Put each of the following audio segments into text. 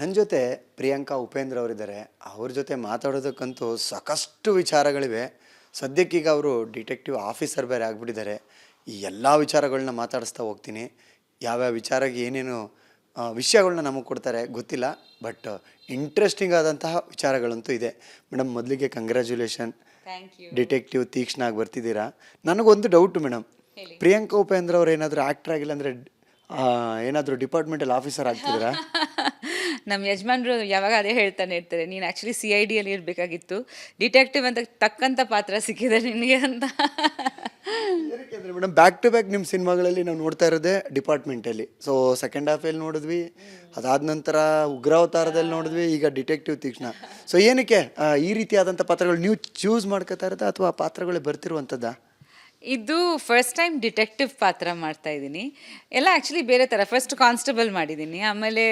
ನನ್ನ ಜೊತೆ ಪ್ರಿಯಾಂಕಾ ಉಪೇಂದ್ರ ಅವರಿದ್ದಾರೆ. ಅವ್ರ ಜೊತೆ ಮಾತಾಡೋದಕ್ಕಂತೂ ಸಾಕಷ್ಟು ವಿಚಾರಗಳಿವೆ. ಸದ್ಯಕ್ಕೀಗ ಅವರು ಡಿಟೆಕ್ಟಿವ್ ಆಫೀಸರ್ ಬೇರೆ ಆಗಿಬಿಟ್ಟಿದ್ದಾರೆ. ಈ ಎಲ್ಲ ವಿಚಾರಗಳನ್ನ ಮಾತಾಡಿಸ್ತಾ ಹೋಗ್ತೀನಿ. ಯಾವ್ಯಾವ ವಿಚಾರಕ್ಕೆ ಏನೇನು ವಿಷಯಗಳನ್ನ ನಮಗೆ ಕೊಡ್ತಾರೆ ಗೊತ್ತಿಲ್ಲ, ಬಟ್ ಇಂಟ್ರೆಸ್ಟಿಂಗ್ ಆದಂತಹ ವಿಚಾರಗಳಂತೂ ಇದೆ. ಮೇಡಮ್, ಮೊದಲಿಗೆ ಕಂಗ್ರ್ಯಾಚುಲೇಷನ್, ಡಿಟೆಕ್ಟಿವ್ ತೀಕ್ಷ್ಣ ಆಗಿ ಬರ್ತಿದ್ದೀರಾ. ನನಗೊಂದು ಡೌಟು ಮೇಡಮ್, ಪ್ರಿಯಾಂಕಾ ಉಪೇಂದ್ರ ಅವ್ರು ಏನಾದರೂ ಆ್ಯಕ್ಟರ್ ಆಗಿಲ್ಲ ಅಂದರೆ ಏನಾದರೂ ಡಿಪಾರ್ಟ್ಮೆಂಟಲ್ ಆಫೀಸರ್ ಆಗ್ತಿದ್ದೀರಾ? ನಮ್ಮ ಯಜಮಾನ್ರು ಯಾವಾಗ ಅದೇ ಹೇಳ್ತಾನೆ ಇರ್ತಾರೆ, ನೀನು ಆ್ಯಕ್ಚುಲಿ CID ಇರಬೇಕಾಗಿತ್ತು, ಡಿಟೆಕ್ಟಿವ್ ಅಂತ ತಕ್ಕಂಥ ಪಾತ್ರ ಸಿಕ್ಕಿದೆ ನಿನಗೆ ಅಂತ. ಏನಕ್ಕೆ ಮೇಡಮ್, ಬ್ಯಾಕ್ ಟು ಬ್ಯಾಕ್ ನಿಮ್ಮ ಸಿನಿಮಾಗಳಲ್ಲಿ ನಾವು ನೋಡ್ತಾ ಇರೋದೇ ಡಿಪಾರ್ಟ್ಮೆಂಟಲ್ಲಿ. ಸೊ ಸೆಕೆಂಡ್ ಹಾಫಲ್ಲಿ ನೋಡಿದ್ವಿ, ಅದಾದ ನಂತರ ಉಗ್ರಾವತಾರದಲ್ಲಿ ನೋಡಿದ್ವಿ, ಈಗ ಡಿಟೆಕ್ಟಿವ್ ತೀಕ್ಷ್ಣ. ಸೊ ಏನಕ್ಕೆ ಈ ರೀತಿಯಾದಂಥ ಪಾತ್ರಗಳು ನೀವು ಚೂಸ್ ಮಾಡ್ಕೋತಾ ಇರೋದಾ ಅಥವಾ ಪಾತ್ರಗಳೇ ಬರ್ತಿರುವಂಥದ್ದಾ? ಇದು ಫಸ್ಟ್ ಟೈಮ್ ಡಿಟೆಕ್ಟಿವ್ ಪಾತ್ರ ಮಾಡ್ತಾ ಇದ್ದೀನಿ. ಎಲ್ಲ ಆ್ಯಕ್ಚುಲಿ ಬೇರೆ ಥರ, ಫಸ್ಟ್ ಕಾನ್ಸ್ಟೇಬಲ್ ಮಾಡಿದ್ದೀನಿ, ಆಮೇಲೆ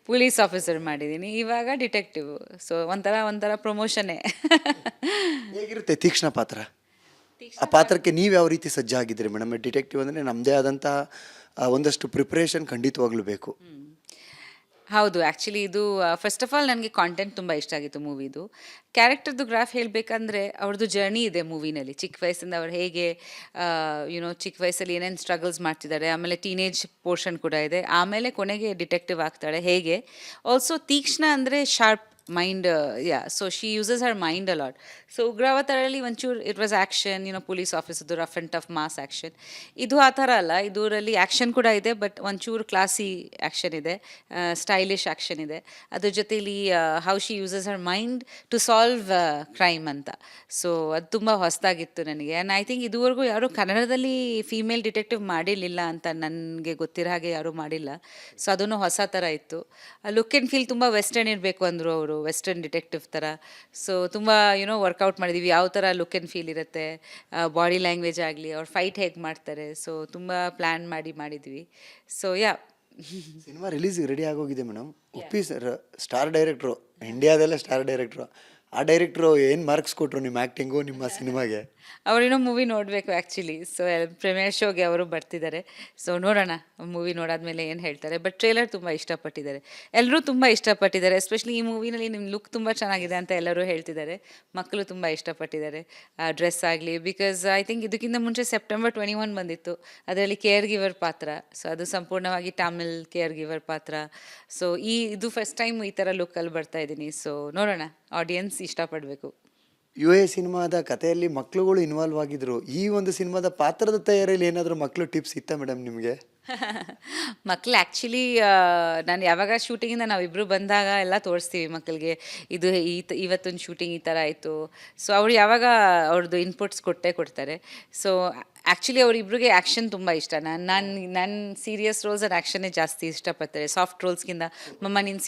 ಪೊಲೀಸ್ ಆಫೀಸರ್ ಮಾಡಿದ್ದೀನಿ, ಇವಾಗ ಡಿಟೆಕ್ಟಿವ್. ಸೊ ಒಂಥರ ಪ್ರಮೋಷನ್ನೇ. ಹೇಗಿರುತ್ತೆ ತೀಕ್ಷ್ಣ ಪಾತ್ರ? ಆ ಪಾತ್ರಕ್ಕೆ ನೀವು ಯಾವ ರೀತಿ ಸಜ್ಜಾಗಿದ್ದೀರಿ ಮೇಡಮ್? ಡಿಟೆಕ್ಟಿವ್ ಅಂದರೆ ನಮ್ಮದೇ ಆದಂಥ ಒಂದಷ್ಟು ಪ್ರಿಪ್ರೇಷನ್ ಖಂಡಿತವಾಗ್ಲೂ ಬೇಕು. ಹೌದು, ಆ್ಯಕ್ಚುಲಿ ಇದು ಫಸ್ಟ್ ಆಫ್ ಆಲ್ ನನಗೆ ಕಾಂಟೆಂಟ್ ತುಂಬ ಇಷ್ಟ ಆಗಿತ್ತು ಮೂವಿದು. ಕ್ಯಾರೆಕ್ಟರ್ದು ಗ್ರಾಫ್ ಹೇಳಬೇಕಂದ್ರೆ ಅವ್ರದ್ದು ಜರ್ನಿ ಇದೆ ಮೂವಿನಲ್ಲಿ. ಚಿಕ್ಕ ವಯಸ್ಸಿಂದ ಅವ್ರು ಹೇಗೆ ಚಿಕ್ಕ ವಯಸ್ಸಲ್ಲಿ ಏನೇನು ಸ್ಟ್ರಗಲ್ಸ್ ಮಾಡ್ತಿದ್ದಾರೆ, ಆಮೇಲೆ ಟೀನೇಜ್ ಪೋರ್ಷನ್ ಕೂಡ ಇದೆ, ಆಮೇಲೆ ಕೊನೆಗೆ ಡಿಟೆಕ್ಟಿವ್ ಆಗ್ತಾಳೆ ಹೇಗೆ. ಆಲ್ಸೋ ತೀಕ್ಷ್ಣ ಅಂದರೆ sharp mind, so she uses her mind a lot. So ಉಗ್ರಾವತಾರಲ್ಲಿ ಒಂಚೂರು ಇಟ್ ವಾಸ್ ಆ್ಯಕ್ಷನ್, ಪೊಲೀಸ್ ಆಫೀಸರ್ದು rough and tough mass action. ಇದು ಆ ಥರ ಅಲ್ಲ, ಇದರಲ್ಲಿ ಆ್ಯಕ್ಷನ್ ಕೂಡ ಇದೆ, ಬಟ್ ಒಂಚೂರು ಕ್ಲಾಸಿ ಆ್ಯಕ್ಷನ್ ಇದೆ, ಸ್ಟೈಲಿಶ್ ಆ್ಯಕ್ಷನ್ ಇದೆ. ಅದ್ರ ಜೊತೆಲಿ how she uses her mind to solve crime ಅಂತ. ಸೊ ಅದು ತುಂಬ ಹೊಸದಾಗಿತ್ತು ನನಗೆ. ಆ್ಯಂಡ್ ಐ ಥಿಂಕ್ ಇದುವರೆಗೂ ಯಾರೂ ಕನ್ನಡದಲ್ಲಿ ಫೀಮೇಲ್ ಡಿಟೆಕ್ಟಿವ್ ಮಾಡಿರಲಿಲ್ಲ ಅಂತ ನನಗೆ ಗೊತ್ತಿರೋ ಹಾಗೆ ಯಾರೂ ಮಾಡಿಲ್ಲ. ಸೊ ಅದೂ ಹೊಸ ಥರ ಇತ್ತು. ಲುಕ್ ಆ್ಯಂಡ್ ಫೀಲ್ ತುಂಬ ವೆಸ್ಟರ್ನ್ ಇರಬೇಕು ಅಂದರು ಅವರು, ವೆಸ್ಟರ್ನ್ ಡಿಟೆಕ್ಟಿವ್ ಥರ. ಸೊ ತುಂಬ ವರ್ಕೌಟ್ ಮಾಡಿದ್ದೀವಿ, ಯಾವ ಥರ ಲುಕ್ ಆ್ಯಂಡ್ ಫೀಲ್ ಇರುತ್ತೆ, ಬಾಡಿ ಲ್ಯಾಂಗ್ವೇಜ್ ಆಗಲಿ, ಅವ್ರು ಫೈಟ್ ಹೇಗೆ ಮಾಡ್ತಾರೆ, ಸೊ ತುಂಬ ಪ್ಲ್ಯಾನ್ ಮಾಡಿದ್ವಿ. ಸೊ ಸಿನಿಮಾ ರಿಲೀಸಿಗೆ ರೆಡಿ ಆಗೋಗಿದೆ ಮೇಡಮ್. ಉಪ್ಪಿ ಸರ್ ಸ್ಟಾರ್ ಡೈರೆಕ್ಟ್ರು, ಇಂಡಿಯಾದಲ್ಲೇ ಸ್ಟಾರ್ ಡೈರೆಕ್ಟ್ರು. ಆ ಡೈರೆಕ್ಟ್ರು ಏನು ಮಾರ್ಕ್ಸ್ ಕೊಟ್ಟರು ನಿಮ್ಮ ಆ್ಯಕ್ಟಿಂಗು, ನಿಮ್ಮ ಸಿನಿಮಾಗೆ? ಅವರೇನೋ ಮೂವಿ ನೋಡಬೇಕು ಆ್ಯಕ್ಚುಲಿ. ಸೊ ಪ್ರೀಮಿಯರ್ ಶೋಗೆ ಅವರು ಬರ್ತಿದ್ದಾರೆ. ಸೊ ನೋಡೋಣ ಮೂವಿ ನೋಡಾದ್ಮೇಲೆ ಏನು ಹೇಳ್ತಾರೆ. ಬಟ್ ಟ್ರೇಲರ್ ತುಂಬ ಇಷ್ಟಪಟ್ಟಿದ್ದಾರೆ, ಎಲ್ಲರೂ ತುಂಬ ಇಷ್ಟಪಟ್ಟಿದ್ದಾರೆ. ಎಸ್ಪೆಷಲಿ ಈ ಮೂವಿನಲ್ಲಿ ನಿಮ್ಮ ಲುಕ್ ತುಂಬ ಚೆನ್ನಾಗಿದೆ ಅಂತ ಎಲ್ಲರೂ ಹೇಳ್ತಿದ್ದಾರೆ. ಮಕ್ಕಳು ತುಂಬ ಇಷ್ಟಪಟ್ಟಿದ್ದಾರೆ ಡ್ರೆಸ್ ಆಗಲಿ. ಬಿಕಾಸ್ ಐ ಥಿಂಕ್ ಇದಕ್ಕಿಂತ ಮುಂಚೆ ಸೆಪ್ಟೆಂಬರ್ 21 ಬಂದಿತ್ತು, ಅದರಲ್ಲಿ ಕೇರ್ ಗಿವರ್ ಪಾತ್ರ. ಸೊ ಅದು ಸಂಪೂರ್ಣವಾಗಿ ತಮಿಳ್ ಕೇರ್ ಗಿವರ್ ಪಾತ್ರ. ಸೊ ಇದು ಫಸ್ಟ್ ಟೈಮ್ ಈ ಥರ ಲುಕ್ಕಲ್ಲಿ ಬರ್ತಾ ಇದ್ದೀನಿ. ಸೊ ನೋಡೋಣ, ಆಡಿಯನ್ಸ್ ಇಷ್ಟಪಡಬೇಕು. UA ಸಿನಿಮಾದ ಕಥೆಯಲ್ಲಿ ಮಕ್ಕಳುಗಳು ಇನ್ವಾಲ್ವ್ ಆಗಿದ್ರು. ಈ ಒಂದು ಸಿನಿಮಾದ ಪಾತ್ರದ ತಯಾರಿಯಲ್ಲಿ ಏನಾದರೂ ಮಕ್ಕಳು ಟಿಪ್ಸ್ ಇತ್ತಾ ಮೇಡಮ್ ನಿಮಗೆ? ಮಕ್ಕಳು ಆ್ಯಕ್ಚುಲಿ ನಾನು ಯಾವಾಗ ಶೂಟಿಂಗಿಂದ ನಾವಿಬ್ಬರು ಬಂದಾಗ ಎಲ್ಲ ತೋರಿಸ್ತೀವಿ ಮಕ್ಕಳಿಗೆ, ಇದು ಇವತ್ತೊಂದು ಶೂಟಿಂಗ್ ಈ ಥರ ಆಯಿತು. ಸೊ ಅವ್ರು ಯಾವಾಗ ಅವ್ರದ್ದು ಇನ್ಪುಟ್ಸ್ ಕೊಡ್ತಾರೆ. ಸೊ ಆ್ಯಕ್ಚುಲಿ ಅವರಿಬ್ರಿಗೆ ಆ್ಯಕ್ಷನ್ ತುಂಬ ಇಷ್ಟ. ನಾನು ಸೀರಿಯಸ್ ರೋಲ್ಸ್ ಆ್ಯಂಡ್ ಆ್ಯಕ್ಷನ್ನೇ ಜಾಸ್ತಿ ಇಷ್ಟಪಡ್ತಾರೆ, ಸಾಫ್ಟ್ ರೋಲ್ಸ್ಗಿಂತ. ಮಮ್ಮ ನೀನು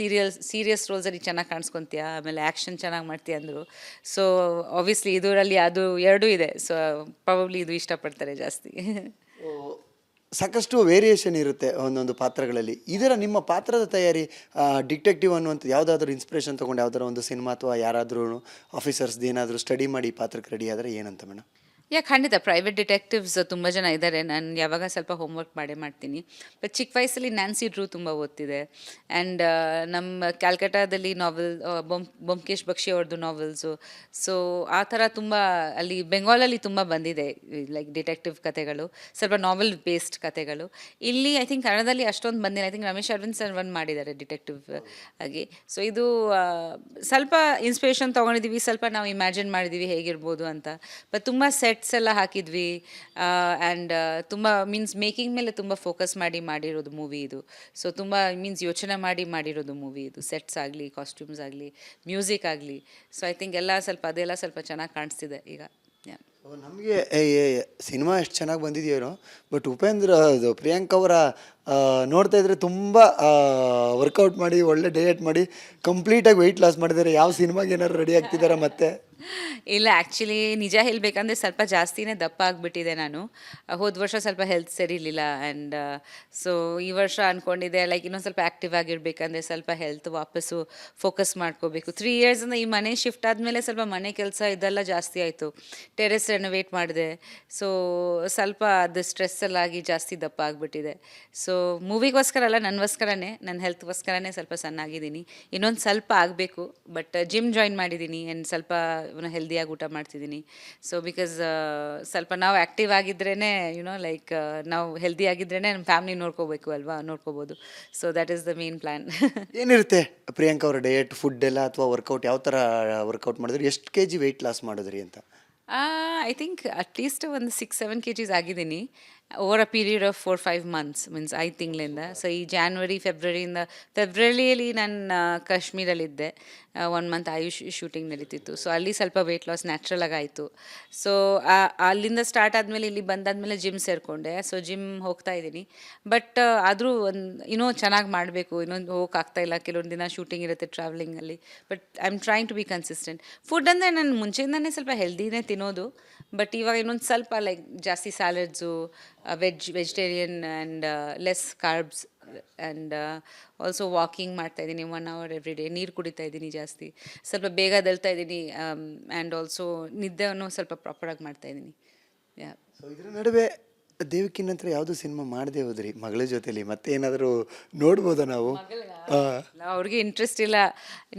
ಸೀರಿಯಸ್ ರೋಲ್ಸಲ್ಲಿ ಚೆನ್ನಾಗಿ ಕಾಣಿಸ್ಕೊತೀಯ, ಆಮೇಲೆ ಆ್ಯಕ್ಷನ್ ಚೆನ್ನಾಗಿ ಮಾಡ್ತೀಯ ಅಂದರು. ಸೊ ಆಬ್ವಿಯಸ್ಲಿ ಇದರಲ್ಲಿ ಅದು ಎರಡೂ ಇದೆ. ಸೊ ಪ್ರಾಬಬ್ಲಿ ಇದು ಇಷ್ಟಪಡ್ತಾರೆ ಜಾಸ್ತಿ. ಸಾಕಷ್ಟು ವೇರಿಯೇಷನ್ ಇರುತ್ತೆ ಒಂದೊಂದು ಪಾತ್ರಗಳಲ್ಲಿ. ಇದರ ನಿಮ್ಮ ಪಾತ್ರದ ತಯಾರಿ ಡಿಟೆಕ್ಟಿವ್ ಅನ್ನುವಂಥ ಯಾವುದಾದ್ರೂ ಇನ್ಸ್ಪಿರೇಷನ್ ತೊಗೊಂಡು ಯಾವ್ದಾದ್ರು ಒಂದು ಸಿನಿಮಾ ಅಥವಾ ಯಾರಾದರೂ ಆಫೀಸರ್ಸ್ದು ಏನಾದರೂ ಸ್ಟಡಿ ಮಾಡಿ ಪಾತ್ರಕ್ಕೆ ರೆಡಿ ಆದರೆ ಏನಂತ ಮೇಡಮ್? ಖಂಡಿತ ಪ್ರೈವೇಟ್ ಡಿಟೆಕ್ಟಿವ್ಸ್ ತುಂಬ ಜನ ಇದ್ದಾರೆ. ನಾನು ಯಾವಾಗ ಸ್ವಲ್ಪ ಹೋಮ್ವರ್ಕ್ ಮಾಡ್ತೀನಿ. ಬಟ್ ಚಿಕ್ಕ ವಯಸ್ಸಲ್ಲಿ ನ್ಯಾನ್ಸಿ ಡ್ರೂ ತುಂಬ ಓದ್ತಿದೆ. ಆ್ಯಂಡ್ ನಮ್ಮ ಕ್ಯಾಲ್ಕಟಾದಲ್ಲಿ ನಾವೆಲ್ ಬೊಂಕೇಶ್ ಬಕ್ಷಿ ಅವ್ರದ್ದು ನಾವೆಲ್ಸು. ಸೊ ಆ ಥರ ತುಂಬ ಅಲ್ಲಿ ಬೆಂಗಾಲಲ್ಲಿ ತುಂಬ ಬಂದಿದೆ ಲೈಕ್ ಡಿಟೆಕ್ಟಿವ್ ಕಥೆಗಳು, ಸ್ವಲ್ಪ ನಾವೆಲ್ ಬೇಸ್ಡ್ ಕಥೆಗಳು. ಇಲ್ಲಿ ಐ ಥಿಂಕ್ ಕನ್ನಡದಲ್ಲಿ ಅಷ್ಟೊಂದು ಬಂದಿಲ್ಲ. I think Ramesh Aravind sir ಒಂದು ಮಾಡಿದ್ದಾರೆ ಡಿಟೆಕ್ಟಿವ್ ಆಗಿ. ಸೊ ಇದು ಸ್ವಲ್ಪ ಇನ್ಸ್ಪಿರೇಷನ್ ತೊಗೊಂಡಿದ್ದೀವಿ, ಸ್ವಲ್ಪ ನಾವು ಇಮ್ಯಾಜಿನ್ ಮಾಡಿದ್ದೀವಿ ಹೇಗಿರ್ಬೋದು ಅಂತ. ಬಟ್ ತುಂಬ ಸೆಟ್ಸ್ ಎಲ್ಲ ಹಾಕಿದ್ವಿ. ಆ್ಯಂಡ್ ತುಂಬ ಮೇಕಿಂಗ್ ಮೇಲೆ ತುಂಬ ಫೋಕಸ್ ಮಾಡಿರೋದು ಮೂವಿ ಇದು. ಸೊ ತುಂಬ ಯೋಚನೆ ಮಾಡಿರೋದು ಮೂವಿ ಇದು. ಸೆಟ್ಸ್ ಆಗಲಿ, ಕಾಸ್ಟ್ಯೂಮ್ಸ್ ಆಗಲಿ, ಮ್ಯೂಸಿಕ್ ಆಗಲಿ. ಸೊ ಐ ಥಿಂಕ್ ಅದೆಲ್ಲ ಸ್ವಲ್ಪ ಚೆನ್ನಾಗಿ ಕಾಣಿಸ್ತಿದೆ ಈಗ. ನಮಗೆ ಸಿನಿಮಾ ಎಷ್ಟು ಚೆನ್ನಾಗಿ ಬಂದಿದೆಯೋ, ಬಟ್ ಪ್ರಿಯಾಂಕಾ ಅವರ ನೋಡ್ತಾ ಇದ್ರೆ ತುಂಬ ವರ್ಕೌಟ್ ಮಾಡಿ, ಒಳ್ಳೆ ಡಯಟ್ ಮಾಡಿ, ಕಂಪ್ಲೀಟಾಗಿ ವೆಯ್ಟ್ ಲಾಸ್ ಮಾಡಿದ್ದಾರೆ. ಯಾವ ಸಿನಿಮಾಗೆ ಏನಾದ್ರು ರೆಡಿ ಆಗ್ತಿದ್ದಾರೆ ಮತ್ತೆ? ಇಲ್ಲ ಆ್ಯಕ್ಚುಲಿ ನಿಜ ಹೇಳಬೇಕಂದ್ರೆ ಸ್ವಲ್ಪ ಜಾಸ್ತಿನೇ ದಪ್ಪ ಆಗಿಬಿಟ್ಟಿದೆ ನಾನು. ಹೋದ ವರ್ಷ ಸ್ವಲ್ಪ ಹೆಲ್ತ್ ಸರಿ ಇರಲಿಲ್ಲ ಆ್ಯಂಡ್ ಸೊ ಈ ವರ್ಷ ಅಂದ್ಕೊಂಡಿದ್ದೆ ಲೈಕ್ ಇನ್ನೊಂದು ಸ್ವಲ್ಪ ಆ್ಯಕ್ಟಿವ್ ಆಗಿರಬೇಕಂದ್ರೆ ಸ್ವಲ್ಪ ಹೆಲ್ತ್ ವಾಪಸ್ಸು ಫೋಕಸ್ ಮಾಡ್ಕೋಬೇಕು. 3 ಇಯರ್ಸಿಂದ ಈ ಮನೆ ಶಿಫ್ಟ್ ಆದಮೇಲೆ ಸ್ವಲ್ಪ ಮನೆ ಕೆಲಸ ಇದೆಲ್ಲ ಜಾಸ್ತಿ ಆಯಿತು. ಟೆರೆಸ್ ರೆನೋವೇಟ್ ಮಾಡಿದೆ. ಸೊ ಸ್ವಲ್ಪ ಅದು ಸ್ಟ್ರೆಸ್ಸಲ್ಲಾಗಿ ಜಾಸ್ತಿ ದಪ್ಪ ಆಗಿಬಿಟ್ಟಿದೆ. ಸೊ ಮೂವಿಗೋಸ್ಕರ ಅಲ್ಲ, ನನಗೋಸ್ಕರನೇ, ನನ್ನ ಹೆಲ್ತ್ಗೋಸ್ಕರನೇ ಸ್ವಲ್ಪ ಸಣ್ಣಾಗಿದ್ದೀನಿ. ಇನ್ನೊಂದು ಸ್ವಲ್ಪ ಆಗಬೇಕು. ಬಟ್ ಜಿಮ್ ಜಾಯಿನ್ ಮಾಡಿದ್ದೀನಿ ಆ್ಯಂಡ್ ಸ್ವಲ್ಪ ಹೆಲ್ದಿಯಾಗಿ ಊಟ ಮಾಡ್ತಿದ್ದೀನಿ. ಸೊ ಬಿಕಾಸ್ ಸ್ವಲ್ಪ ನಾವು ಆ್ಯಕ್ಟಿವ್ ಆಗಿದ್ರೇ ಲೈಕ್ ನಾವು ಹೆಲ್ದಿ ಆಗಿದ್ರೇ ನಮ್ಮ ಫ್ಯಾಮ್ಲಿ ನೋಡ್ಕೋಬೇಕು ಅಲ್ವಾ, ನೋಡ್ಕೋಬೋದು. So that is the main plan. ಏನಿರುತ್ತೆ ಪ್ರಿಯಾಂಕಾ ಅವರ ಡಯಟ್, ಫುಡ್ ಎಲ್ಲ ಅಥವಾ ವರ್ಕೌಟ್ ಯಾವ ಥರ ವರ್ಕೌಟ್ ಮಾಡಿದ್ರಿ? ಎಷ್ಟು ಕೆ ಜಿ ವೆಯ್ಟ್ ಲಾಸ್ ಮಾಡಿದ್ರಿ ಅಂತ? ಐ ಥಿಂಕ್ ಅಟ್ಲೀಸ್ಟ್ ಒಂದು 6-7 ಕೆಜೀಸ್ ಆಗಿದ್ದೀನಿ over a period of 4-5 months, means 5 ತಿಂಗಳಿಂದ. ಸೊ ಈ ಫೆಬ್ರವರಿಯಲ್ಲಿ ನಾನು ಕಾಶ್ಮೀರಲ್ಲಿದ್ದೆ. 1 ಮಂತ್ ಆಯುಷ್ ಶೂಟಿಂಗ್ ನಡೀತಿತ್ತು. ಸೊ ಅಲ್ಲಿ ಸ್ವಲ್ಪ ವೆಯ್ಟ್ ಲಾಸ್ ನ್ಯಾಚುರಲಾಗಿ ಆಯಿತು. ಸೊ ಅಲ್ಲಿಂದ ಸ್ಟಾರ್ಟ್ ಆದಮೇಲೆ ಇಲ್ಲಿ ಬಂದಾದಮೇಲೆ ಜಿಮ್ ಸೇರಿಕೊಂಡೆ. ಸೊ ಜಿಮ್ ಹೋಗ್ತಾ ಇದ್ದೀನಿ. ಬಟ್ ಆದರೂ ಇನ್ನೂ ಚೆನ್ನಾಗಿ ಮಾಡಬೇಕು, ಇನ್ನೊಂದು ಹೋಗೋಕ್ಕಾಗ್ತಾಯಿಲ್ಲ. ಕೆಲವೊಂದು ದಿನ ಶೂಟಿಂಗ್ ಇರುತ್ತೆ ಟ್ರಾವೆಲಿಂಗಲ್ಲಿ. But I am trying to be consistent. Food ಅಂದರೆ ನಾನು ಮುಂಚೆಯಿಂದನೇ ಸ್ವಲ್ಪ ಹೆಲ್ದಿನೇ ತಿನ್ನೋದು. ಬಟ್ ಇವಾಗ ಇನ್ನೊಂದು ಸ್ವಲ್ಪ ಲೈಕ್ ಜಾಸ್ತಿ salads, vegetarian and less carbs and also walking ಮಾಡ್ತಾಯಿದ್ದೀನಿ 1 hour ಎವ್ರಿ ಡೇ. ನೀರು ಕುಡಿತಾ ಇದ್ದೀನಿ ಜಾಸ್ತಿ. ಸ್ವಲ್ಪ ಬೇಗ ಎದ್ದೇಳ್ತಾ ಇದ್ದೀನಿ ಆ್ಯಂಡ್ ಆಲ್ಸೋ ನಿದ್ದೆಯನ್ನು ಸ್ವಲ್ಪ ಪ್ರಾಪರಾಗಿ ಮಾಡ್ತಾಯಿದ್ದೀನಿ. ಯಾ. ಸೊ ಇದ್ರ ನಡುವೆ ದೇವಕಿ ನಂತರ ಯಾವುದೂ ಸಿನಿಮಾ ಮಾಡದೆ ಹೋದ್ರಿ ಮಗಳ ಜೊತೆಲಿ, ಮತ್ತೆ ಏನಾದರೂ ನೋಡ್ಬೋದಾ ನಾವು? ಅವ್ರಿಗೆ ಇಂಟ್ರೆಸ್ಟ್ ಇಲ್ಲ.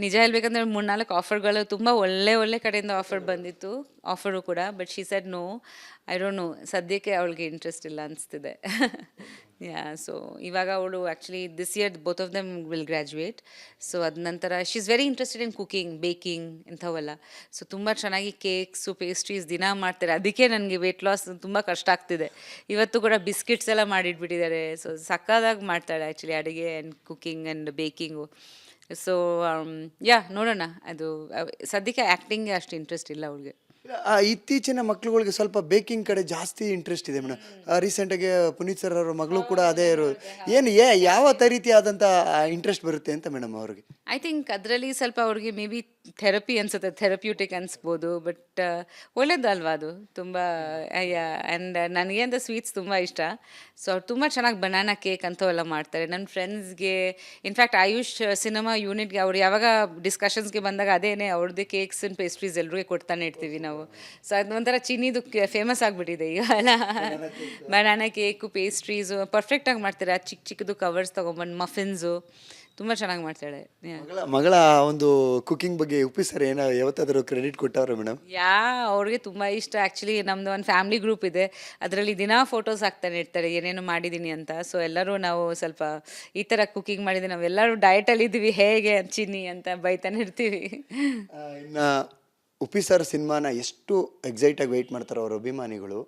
ನಿಜ ಹೇಳ್ಬೇಕಂದ್ರೆ 3-4 ಆಫರ್ಗಳು ತುಂಬ ಒಳ್ಳೆ ಕಡೆಯಿಂದ ಆಫರ್ ಬಂದಿತ್ತು, ಆಫರು ಕೂಡ. But she said no, I don't know, ಸದ್ಯಕ್ಕೆ ಅವಳಿಗೆ ಇಂಟ್ರೆಸ್ಟ್ ಇಲ್ಲ ಅನಿಸ್ತಿದೆ. ಯಾ. ಸೊ ಇವಾಗ ಅವಳು actually this year both of them will graduate. So ಅದ ನಂತರ she is very interested in cooking, baking ಇಂಥವೆಲ್ಲ. ಸೊ ತುಂಬ ಚೆನ್ನಾಗಿ ಕೇಕ್ಸು, ಪೇಸ್ಟ್ರೀಸ್ ದಿನ ಮಾಡ್ತಾರೆ. ಅದಕ್ಕೆ ನನಗೆ ವೆಯ್ಟ್ ಲಾಸ್ ತುಂಬ ಕಷ್ಟ ಆಗ್ತಿದೆ. ಇವತ್ತು ಕೂಡ ಬಿಸ್ಕಿಟ್ಸ್ ಎಲ್ಲ ಮಾಡಿಟ್ಬಿಟ್ಟಿದ್ದಾರೆ. ಸೊ ಸಕ್ಕದಾಗಿ ಮಾಡ್ತಾಳೆ ಆ್ಯಕ್ಚುಲಿ ಅಡುಗೆ and cooking and ಬೇಕಿಂಗು. So yeah, ನೋಡೋಣ. ಅದು ಸದ್ಯಕ್ಕೆ ಆ್ಯಕ್ಟಿಂಗ್ಗೆ ಅಷ್ಟು ಇಂಟ್ರೆಸ್ಟ್ ಇಲ್ಲ ಅವ್ಳಿಗೆ. ಇತ್ತೀಚಿನ ಮಕ್ಳುಗಳಿಗೆ ಸ್ವಲ್ಪ ಬೇಕಿಂಗ್ ಕಡೆ ಜಾಸ್ತಿ ಇಂಟ್ರೆಸ್ಟ್ ಇದೆ ಮೇಡಮ್. ರೀಸೆಂಟಾಗಿ ಪುನೀತ್ ಸರ್ ಅವರ ಮಗಳು ಕೂಡ ಅದೇ ಇರೋದು. ಯಾವ ರೀತಿಯಾದಂಥ ಇಂಟ್ರೆಸ್ಟ್ ಬರುತ್ತೆ ಅಂತ ಮೇಡಮ್ ಅವ್ರಿಗೆ? ಐ ಥಿಂಕ್ ಅದರಲ್ಲಿ ಸ್ವಲ್ಪ ಅವ್ರಿಗೆ ಮೇ ಬಿ ಥೆರಪಿ ಅನ್ಸುತ್ತೆ, ಥೆರಪ್ಯೂಟಿಕ್ ಅನಿಸ್ಬೋದು. ಬಟ್ ಒಳ್ಳೇದಲ್ವಾ ಅದು ತುಂಬ. ಆ್ಯಂಡ್ ನನಗೆ ಅಂತ ಸ್ವೀಟ್ಸ್ ತುಂಬ ಇಷ್ಟ. ಸೊ ಅವ್ರು ತುಂಬ ಚೆನ್ನಾಗಿ ಬನಾನಾ ಕೇಕ್ ಅಂಥವೆಲ್ಲ ಮಾಡ್ತಾರೆ. ನನ್ನ ಫ್ರೆಂಡ್ಸ್ಗೆ, ಇನ್ಫ್ಯಾಕ್ಟ್ ಆಯುಷ್ ಸಿನಿಮಾ ಯೂನಿಟ್ಗೆ ಅವ್ರು ಯಾವಾಗ ಡಿಸ್ಕಷನ್ಸ್ಗೆ ಬಂದಾಗ ಅದೇನೇ ಅವ್ರದ್ದೇ ಕೇಕ್ಸ್ ಆ್ಯಂಡ್ ಪೇಸ್ಟ್ರೀಸ್ ಎಲ್ರಿಗೂ ಕೊಡ್ತಾನೆ ಇರ್ತೀವಿ ನಾವು. ಸೊ ಅದು ಒಂಥರ ಚೀನಿದು ಫೇಮಸ್ ಆಗಿಬಿಟ್ಟಿದೆ ಈಗ ಎಲ್ಲ. ಬನಾನಾ ಕೇಕು, ಪೇಸ್ಟ್ರೀಸು ಪರ್ಫೆಕ್ಟಾಗಿ ಮಾಡ್ತಾರೆ. ಅದು ಚಿಕ್ಕದು ಕವರ್ಸ್ ತೊಗೊಂಬಂದು ಮಫಿನ್ಸು ತುಂಬ ಚೆನ್ನಾಗಿ ಮಾಡ್ತಾಳೆ. ಮಗಳ ಒಂದು ಕುಕಿಂಗ್ ಬಗ್ಗೆ ಉಪ್ಪಿ ಸರ್ ಯಾವತ್ತಾದರೂ ಕ್ರೆಡಿಟ್ ಕೊಟ್ಟವ್ರ ಮೇಡಮ್? ಅವ್ರಿಗೆ ತುಂಬ ಇಷ್ಟ. ಆ್ಯಕ್ಚುಲಿ ನಮ್ಮದು ಒಂದು ಫ್ಯಾಮಿಲಿ ಗ್ರೂಪ್ ಇದೆ, ಅದರಲ್ಲಿ ದಿನ ಫೋಟೋಸ್ ಹಾಕ್ತಾನೆ ಇರ್ತಾರೆ ಏನೇನು ಮಾಡಿದ್ದೀನಿ ಅಂತ. ಸೊ ಎಲ್ಲರೂ ನಾವು ಸ್ವಲ್ಪ ಈ ಥರ ಕುಕಿಂಗ್ ಮಾಡಿದ್ದೀವಿ, ನಾವೆಲ್ಲರೂ ಡಯಟಲ್ಲಿದ್ದೀವಿ ಹೇಗೆ ಚಿನ್ನಿ ಅಂತ ಬೈತಾನೆ ಇರ್ತೀವಿ. ಇನ್ನು ಉಪ್ಪಿ ಸರ್ ಸಿನಿಮಾನ ಎಷ್ಟು ಎಕ್ಸೈಟಾಗಿ ವೆಯ್ಟ್ ಮಾಡ್ತಾರೆ ಅವ್ರ ಅಭಿಮಾನಿಗಳು,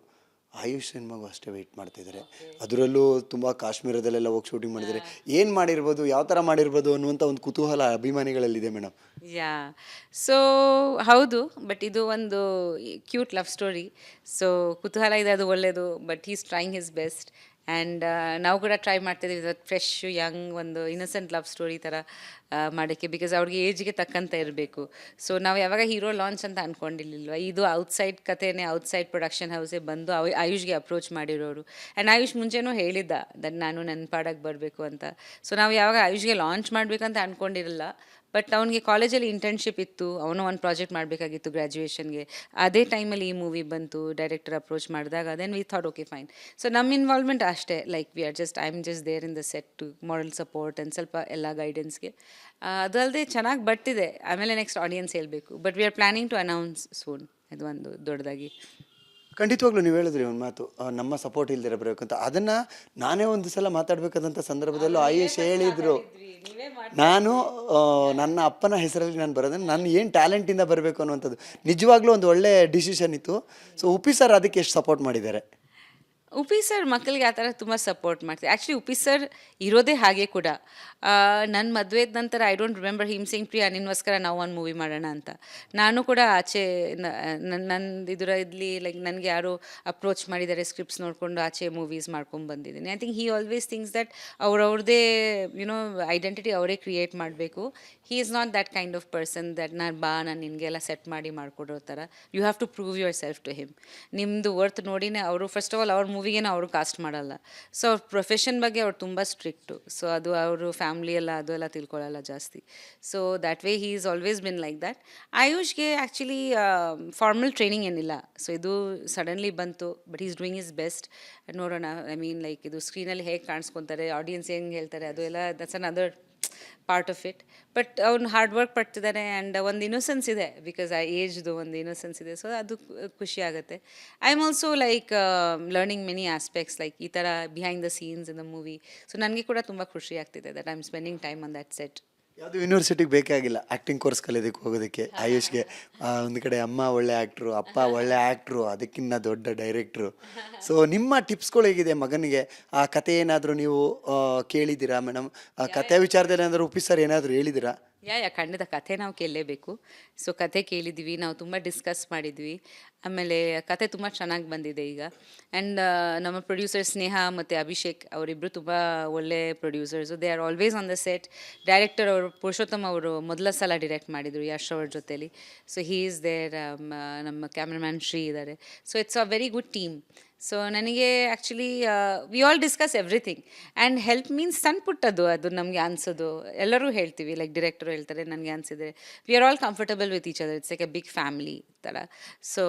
ಆಯುಷ್ ಸಿನಿಮಾಗೂ ಅಷ್ಟೇ ವೆಯ್ಟ್ ಮಾಡ್ತಿದ್ದಾರೆ. ಅದರಲ್ಲೂ ತುಂಬ ಕಾಶ್ಮೀರದಲ್ಲೆಲ್ಲ ಹೋಗಿ ಶೂಟಿಂಗ್ ಮಾಡಿದ್ದಾರೆ. ಏನು ಮಾಡಿರ್ಬೋದು, ಯಾವ ಥರ ಮಾಡಿರ್ಬೋದು ಅನ್ನುವಂಥ ಒಂದು ಕುತೂಹಲ ಅಭಿಮಾನಿಗಳಲ್ಲಿದೆ ಮೇಡಮ್. ಯಾ. ಸೊ ಹೌದು, ಬಟ್ ಇದು ಒಂದು ಕ್ಯೂಟ್ ಲವ್ ಸ್ಟೋರಿ. ಸೊ ಕುತೂಹಲ ಇದೆ, ಅದು ಒಳ್ಳೆಯದು. But is trying his best. And ನಾವು ಕೂಡ ಟ್ರೈ ಮಾಡ್ತಿದ್ದೀವಿ ಫ್ರೆಶ್ ಯಂಗ್ ಒಂದು ಇನ್ನಸೆಂಟ್ ಲವ್ ಸ್ಟೋರಿ ಥರ ಮಾಡೋಕ್ಕೆ. ಬಿಕಾಸ್ ಅವ್ರಿಗೆ ಏಜ್ಗೆ ತಕ್ಕಂತ ಇರಬೇಕು. ಸೊ ನಾವು ಯಾವಾಗ ಹೀರೋ ಲಾಂಚ್ ಅಂತ ಅಂದ್ಕೊಂಡಿರ್ಲಿಲ್ವ, ಇದು ಔಟ್ಸೈಡ್ ಕಥೆನೇ, ಔಟ್ಸೈಡ್ ಪ್ರೊಡಕ್ಷನ್ ಹೌಸೇ ಬಂದು ಆಯುಷ್ಗೆ ಅಪ್ರೋಚ್ ಮಾಡಿರೋರು. ಆ್ಯಂಡ್ ಆಯುಷ್ ಮುಂಚೆನೂ ಹೇಳಿದ್ದ ನಾನು ನನ್ನ ಪಾಡಕ್ಕೆ ಬರಬೇಕು ಅಂತ. ಸೊ ನಾವು ಯಾವಾಗ ಆಯುಷ್ಗೆ ಲಾಂಚ್ ಮಾಡಬೇಕಂತ ಅಂದ್ಕೊಂಡಿರಲ್ಲ. ಬಟ್ ಅವನಿಗೆ ಕಾಲೇಜಲ್ಲಿ ಇಂಟರ್ನ್ಶಿಪ್ ಇತ್ತು, ಅವನು ಒಂದು ಪ್ರಾಜೆಕ್ಟ್ ಮಾಡಬೇಕಾಗಿತ್ತು ಗ್ರ್ಯಾಜುಯೇಷನ್ಗೆ. ಅದೇ ಟೈಮಲ್ಲಿ ಈ ಮೂವಿ ಬಂತು, ಡೈರೆಕ್ಟರ್ ಅಪ್ರೋಚ್ ಮಾಡಿದಾಗ then we thought okay fine. So ನಮ್ಮ ಇನ್ವಾಲ್ವ್ಮೆಂಟ್ ಅಷ್ಟೇ, like we are just, I am just there in the set to moral support and ಸ್ವಲ್ಪ ಎಲ್ಲ ಗೈಡೆನ್ಸ್ಗೆ. ಅದು ಅಲ್ಲದೆ ಚೆನ್ನಾಗಿ ಬರ್ತಿದೆ. ಆಮೇಲೆ ನೆಕ್ಸ್ಟ್ ಆಡಿಯನ್ಸ್ ಹೇಳಬೇಕು. But we are planning to announce soon, ಇದು ಒಂದು ದೊಡ್ಡದಾಗಿ. ಖಂಡಿತವಾಗ್ಲೂ ನೀವು ಹೇಳಿದ್ರಿ ಒಂದು ಮಾತು, ನಮ್ಮ ಸಪೋರ್ಟ್ ಇಲ್ದಿರ ಬರಬೇಕು ಅಂತ. ಅದನ್ನು ನಾನೇ ಒಂದು ಸಲ ಮಾತಾಡಬೇಕಾದಂಥ ಸಂದರ್ಭದಲ್ಲೂ ಆಯುಷ್ ಹೇಳಿದರು, ನಾನು ನನ್ನ ಅಪ್ಪನ ಹೆಸರಲ್ಲಿ ನಾನು ಬರೋದನ್ನು ನಾನು ಏನು ಟ್ಯಾಲೆಂಟಿಂದ ಬರಬೇಕು ಅನ್ನುವಂಥದ್ದು ನಿಜವಾಗ್ಲೂ ಒಂದು ಒಳ್ಳೆ ಡಿಸಿಷನ್ ಇತ್ತು. ಸೊ ಉಪ್ಪಿ ಸರ್ ಅದಕ್ಕೆ ಎಷ್ಟು ಸಪೋರ್ಟ್ ಮಾಡಿದ್ದಾರೆ? ಉಪಿ ಸರ್ ಮಕ್ಕಳಿಗೆ ಆ ಥರ ತುಂಬ ಸಪೋರ್ಟ್ ಮಾಡ್ತಾರೆ. ಆ್ಯಕ್ಚುಲಿ ಉಪಿ ಸರ್ ಇರೋದೇ ಹಾಗೆ ಕೂಡ. ನನ್ನ ಮದುವೆದ ನಂತರ I don't remember him sing Priya ನಿನ್ಗೋಸ್ಕರ ನಾವು ಒಂದು ಮೂವಿ ಮಾಡೋಣ ಅಂತ. ನಾನು ಕೂಡ ಆಚೆ ನಂದು ಇದರಲ್ಲಿ ಲೈಕ್ ನನಗೆ ಯಾರೋ ಅಪ್ರೋಚ್ ಮಾಡಿದ್ದಾರೆ ಸ್ಕ್ರಿಪ್ಟ್ಸ್ ನೋಡಿಕೊಂಡು ಆಚೆ ಮೂವೀಸ್ ಮಾಡ್ಕೊಂಡು ಬಂದಿದ್ದೀನಿ. I think he always thinks that ಅವ್ರವ್ರದ್ದೇ ಯುನೋ ಐಡೆಂಟಿಟಿ ಅವರೇ ಕ್ರಿಯೇಟ್ ಮಾಡಬೇಕು. He is not that kind of person that ನಾನು ನಿನಗೆಲ್ಲ ಸೆಟ್ ಮಾಡಿ ಮಾಡಿಕೊಡೋ ಥರ. You have to prove yourself to him. ನಿಮ್ಮದು ವರ್ತ್ ನೋಡಿನೇ ಅವರು ಫಸ್ಟ್ ಆಫ್ ಆಲ್ ಅವ್ರ ಮೂವಿಗೇನೋ ಅವರು ಕಾಸ್ಟ್ ಮಾಡಲ್ಲ. ಸೊ ಅವ್ರ ಪ್ರೊಫೆಷನ್ ಬಗ್ಗೆ ಅವ್ರು ತುಂಬ ಸ್ಟ್ರಿಕ್ಟು. ಸೊ ಅದು ಅವರು ಫ್ಯಾಮ್ಲಿ ಎಲ್ಲ ಅದು ಎಲ್ಲ ತಿಳ್ಕೊಳ್ಳಲ್ಲ ಜಾಸ್ತಿ. So that way he is always been like that. ಆಯುಷ್ಗೆ ಆ್ಯಕ್ಚುಲಿ ಫಾರ್ಮಲ್ ಟ್ರೈನಿಂಗ್ ಏನಿಲ್ಲ. ಸೊ ಇದು ಸಡನ್ಲಿ ಬಂತು, but is doing his best. ನೋಡೋಣ, ಐ ಮೀನ್ ಲೈಕ್ ಇದು ಸ್ಕ್ರೀನಲ್ಲಿ ಹೇಗೆ ಕಾಣಿಸ್ಕೊತಾರೆ, ಆಡಿಯನ್ಸ್ ಹೆಂಗೆ ಹೇಳ್ತಾರೆ, ಅದು ಎಲ್ಲ that's another part of it. But ಅವ್ನು ಹಾರ್ಡ್ ವರ್ಕ್ ಪಡ್ತಿದ್ದಾನೆ ಆ್ಯಂಡ್ ಒಂದು ಇನ್ನೋಸೆನ್ಸ್ ಇದೆ, ಬಿಕಾಸ್ ಆ ಏಜ್ದು ಒಂದು ಇನ್ನೋಸೆನ್ಸ್ ಇದೆ. ಸೊ ಅದು ಖುಷಿ ಆಗುತ್ತೆ. I am also like learning many aspects like ಈ ಥರ behind the scenes in the movie. So ನನಗೆ ಕೂಡ ತುಂಬ ಖುಷಿ ಆಗ್ತಿದೆ that I am spending time on that set. ಯಾವುದು ಯೂನಿವರ್ಸಿಟಿಗೆ ಬೇಕಾಗಿಲ್ಲ ಆ್ಯಕ್ಟಿಂಗ್ ಕೋರ್ಸ್ ಕಲಿಯೋದಕ್ಕೆ ಹೋಗೋದಕ್ಕೆ ಆಯುಷ್ಗೆ. ಒಂದು ಕಡೆ ಅಮ್ಮ ಒಳ್ಳೆ ಆ್ಯಕ್ಟ್ರು, ಅಪ್ಪ ಒಳ್ಳೆ ಆ್ಯಕ್ಟ್ರು, ಅದಕ್ಕಿಂತ ದೊಡ್ಡ ಡೈರೆಕ್ಟ್ರು. ಸೊ ನಿಮ್ಮ ಟಿಪ್ಸ್ಗಳು ಹೇಗಿದೆ ಮಗನಿಗೆ? ಆ ಕತೆ ಏನಾದರೂ ನೀವು ಕೇಳಿದ್ದೀರಾ ಮೇಡಮ್? ಆ ಕತೆ ವಿಚಾರದಲ್ಲಿ ಏನಾದರೂ ಉಪಿ ಸರ್ ಏನಾದರೂ ಹೇಳಿದ್ದೀರಾ? ಖಂಡಿತ ಕಥೆ ನಾವು ಕೇಳಲೇಬೇಕು. ಸೊ ಕತೆ ಕೇಳಿದ್ವಿ, ನಾವು ತುಂಬ ಡಿಸ್ಕಸ್ ಮಾಡಿದ್ವಿ. ಆಮೇಲೆ ಕತೆ ತುಂಬ ಚೆನ್ನಾಗಿ ಬಂದಿದೆ ಈಗ. ಆ್ಯಂಡ್ ನಮ್ಮ ಪ್ರೊಡ್ಯೂಸರ್ ಸ್ನೇಹ ಮತ್ತು ಅಭಿಷೇಕ್ ಅವರಿಬ್ಬರು ತುಂಬ ಒಳ್ಳೆ producers. They are always on the set. Director ಅವರು ಪುರುಷೋತ್ತಮ್ ಅವರು ಮೊದಲ ಸಲ ಡಿರೆಕ್ಟ್ ಮಾಡಿದರು ಯಶ್ ಅವ್ರ ಜೊತೇಲಿ. So he is there. ನಮ್ಮ ಕ್ಯಾಮ್ರಾಮ್ಯಾನ್ ಶ್ರೀ ಇದ್ದಾರೆ. So it's a very good team. So ನನಗೆ actually we all discuss everything and help means ಸಣ್ಣ ಪುಟ್ಟದ್ದು ಅದು ನಮಗೆ ಅನಿಸೋದು ಎಲ್ಲರೂ ಹೇಳ್ತೀವಿ. ಲೈಕ್ ಡಿರೆಕ್ಟರು ಹೇಳ್ತಾರೆ, ನನಗೆ ಅನಿಸಿದೆ we are all comfortable with each other. It's like a big family ಥರ. ಸೊ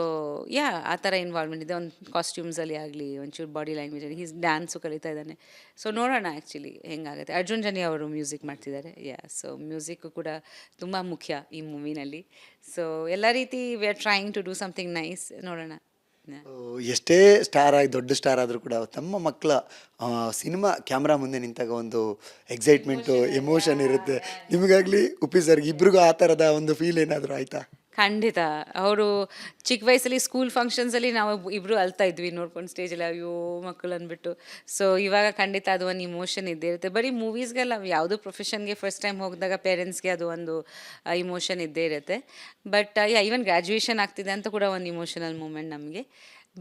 ಆ ಥರ ಇನ್ವಾಲ್ವ್ಮೆಂಟ್ ಇದೆ. ಒಂದು ಕಾಸ್ಟ್ಯೂಮ್ಸಲ್ಲಿ ಆಗಲಿ, ಒಂಚೂರು ಬಾಡಿ ಲ್ಯಾಂಗ್ವೇಜಲ್ಲಿ ಹೀಸ್ ಡ್ಯಾನ್ಸು ಕಲಿತಾ ಇದ್ದಾನೆ. ಸೊ ನೋಡೋಣ ಆ್ಯಕ್ಚುಲಿ ಹೆಂಗಾಗುತ್ತೆ. ಅರ್ಜುನ್ ಜನಿ ಅವರು ಮ್ಯೂಸಿಕ್ ಮಾಡ್ತಿದ್ದಾರೆ. ಸೊ ಮ್ಯೂಸಿಕ್ಕು ಕೂಡ ತುಂಬ ಮುಖ್ಯ ಈ ಮೂವಿನಲ್ಲಿ. ಸೊ ಎಲ್ಲ ರೀತಿ we are trying to do something nice. ನೋಡೋಣ. ಎಷ್ಟೇ ಸ್ಟಾರ್ ಆಗಿ ದೊಡ್ಡ ಸ್ಟಾರ್ ಆದರೂ ಕೂಡ ತಮ್ಮ ಮಕ್ಕಳ ಸಿನಿಮಾ ಕ್ಯಾಮ್ರಾ ಮುಂದೆ ನಿಂತಾಗ ಒಂದು ಎಕ್ಸೈಟ್ಮೆಂಟು, ಎಮೋಷನ್ ಇರುತ್ತೆ. ನಿಮಗಾಗಲಿ ಉಪಿ ಸರ್ಗೆ ಇಬ್ರಿಗೂ ಆ ಥರದ ಒಂದು ಫೀಲ್ ಏನಾದರೂ ಆಯಿತಾ? ಖಂಡಿತ. ಅವರು ಚಿಕ್ಕ ವಯಸ್ಸಲ್ಲಿ ಸ್ಕೂಲ್ ಫಂಕ್ಷನ್ಸಲ್ಲಿ ನಾವು ಇಬ್ಬರು ಅಳ್ತಾ ಇದ್ವಿ ನೋಡ್ಕೊಂಡು ಸ್ಟೇಜಲ್ಲಿ, ಅಯ್ಯೋ ಮಕ್ಕಳು ಅಂದ್ಬಿಟ್ಟು. ಸೊ ಇವಾಗ ಖಂಡಿತ ಅದು ಒಂದು ಇಮೋಷನ್ ಇದ್ದೇ ಇರುತ್ತೆ. ಬರೀ ಮೂವೀಸ್ಗೆಲ್ಲ ಯಾವುದೋ ಪ್ರೊಫೆಷನ್ಗೆ ಫಸ್ಟ್ ಟೈಮ್ ಹೋಗಿದಾಗ ಪೇರೆಂಟ್ಸ್ಗೆ ಅದು ಒಂದು ಇಮೋಷನ್ ಇದ್ದೇ ಇರುತ್ತೆ. ಬಟ್ ಈವನ್ ಗ್ರ್ಯಾಜುಯೇಷನ್ ಆಗ್ತಿದೆ ಅಂತ ಕೂಡ ಒಂದು ಇಮೋಷನಲ್ ಮೂಮೆಂಟ್ ನಮಗೆ.